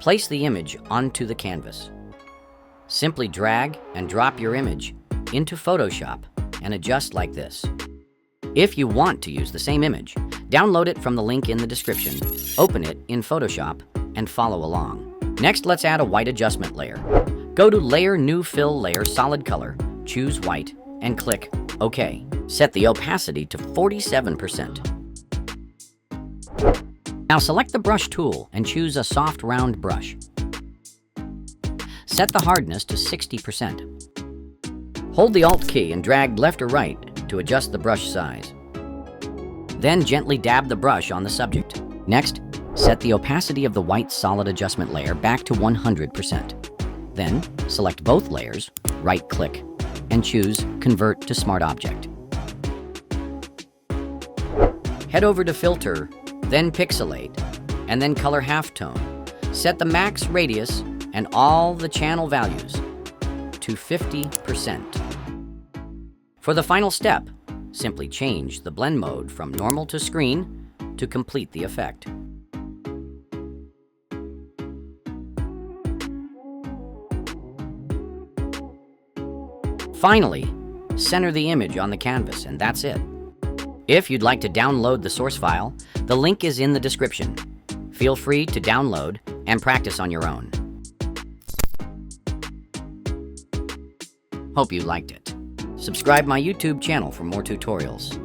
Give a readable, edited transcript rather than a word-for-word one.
Place the image onto the canvas. Simply drag and drop your image into Photoshop and adjust like this. If you want to use the same image, download it from the link in the description, open it in Photoshop, and follow along. Next, let's add a white adjustment layer. Go to Layer, New Fill Layer, Solid Color, choose White, and click OK. Set the opacity to 47%. Now select the brush tool and choose a soft round brush. Set the hardness to 60%. Hold the Alt key and drag left or right to adjust the brush size. Then gently dab the brush on the subject. Next, set the opacity of the white solid adjustment layer back to 100%. Then, select both layers, right-click, and choose Convert to Smart Object. Head over to Filter, then Pixelate, and then Color Halftone. Set the max radius and all the channel values to 50%. For the final step, simply change the blend mode from normal to screen to complete the effect. Finally, center the image on the canvas, and that's it. If you'd like to download the source file, the link is in the description. Feel free to download and practice on your own. Hope you liked it. Subscribe my YouTube channel for more tutorials.